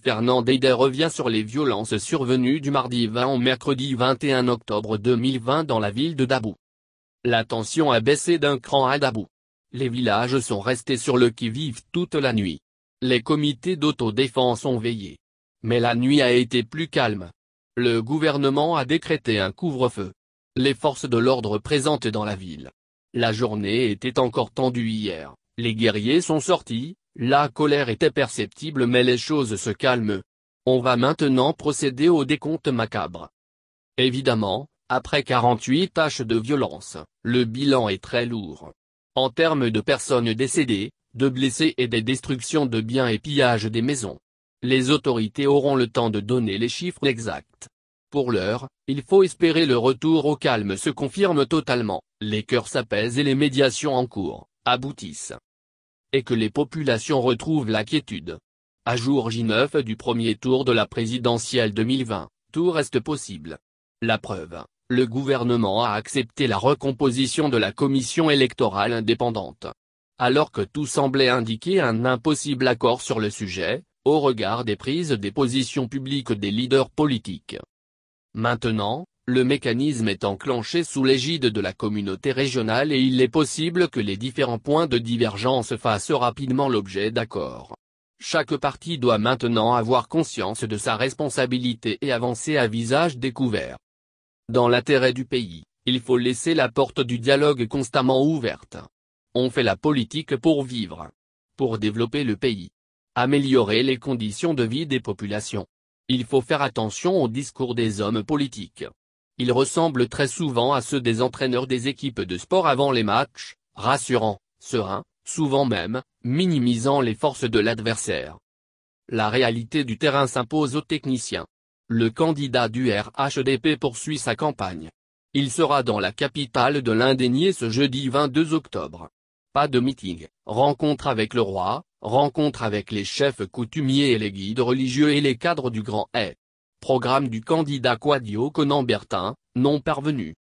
Fernand Dédé revient sur les violences survenues du mardi 20 au mercredi 21 octobre 2020 dans la ville de Dabou. La tension a baissé d'un cran à Dabou. Les villages sont restés sur le qui-vive toute la nuit. Les comités d'autodéfense ont veillé. Mais la nuit a été plus calme. Le gouvernement a décrété un couvre-feu. Les forces de l'ordre présentes dans la ville. La journée était encore tendue hier, les guerriers sont sortis, la colère était perceptible mais les choses se calment. On va maintenant procéder au décompte macabre. Évidemment, après 48 tâches de violence, le bilan est très lourd. En termes de personnes décédées, de blessés et des destructions de biens et pillages des maisons. Les autorités auront le temps de donner les chiffres exacts. Pour l'heure, il faut espérer le retour au calme se confirme totalement, les cœurs s'apaisent et les médiations en cours aboutissent. Et que les populations retrouvent la quiétude. À jour J9 du premier tour de la présidentielle 2020, tout reste possible. La preuve, le gouvernement a accepté la recomposition de la commission électorale indépendante. Alors que tout semblait indiquer un impossible accord sur le sujet, au regard des prises des positions publiques des leaders politiques. Maintenant, le mécanisme est enclenché sous l'égide de la communauté régionale et il est possible que les différents points de divergence fassent rapidement l'objet d'accords. Chaque parti doit maintenant avoir conscience de sa responsabilité et avancer à visage découvert. Dans l'intérêt du pays, il faut laisser la porte du dialogue constamment ouverte. On fait la politique pour vivre. Pour développer le pays. Améliorer les conditions de vie des populations. Il faut faire attention au discours des hommes politiques. Ils ressemblent très souvent à ceux des entraîneurs des équipes de sport avant les matchs, rassurants, sereins, souvent même, minimisant les forces de l'adversaire. La réalité du terrain s'impose aux techniciens. Le candidat du RHDP poursuit sa campagne. Il sera dans la capitale de l'Indénié ce jeudi 22 octobre. Pas de meeting, rencontre avec le roi, rencontre avec les chefs coutumiers et les guides religieux et les cadres du Grand Est. Programme du candidat Kouadio Konan Bertin, non parvenu.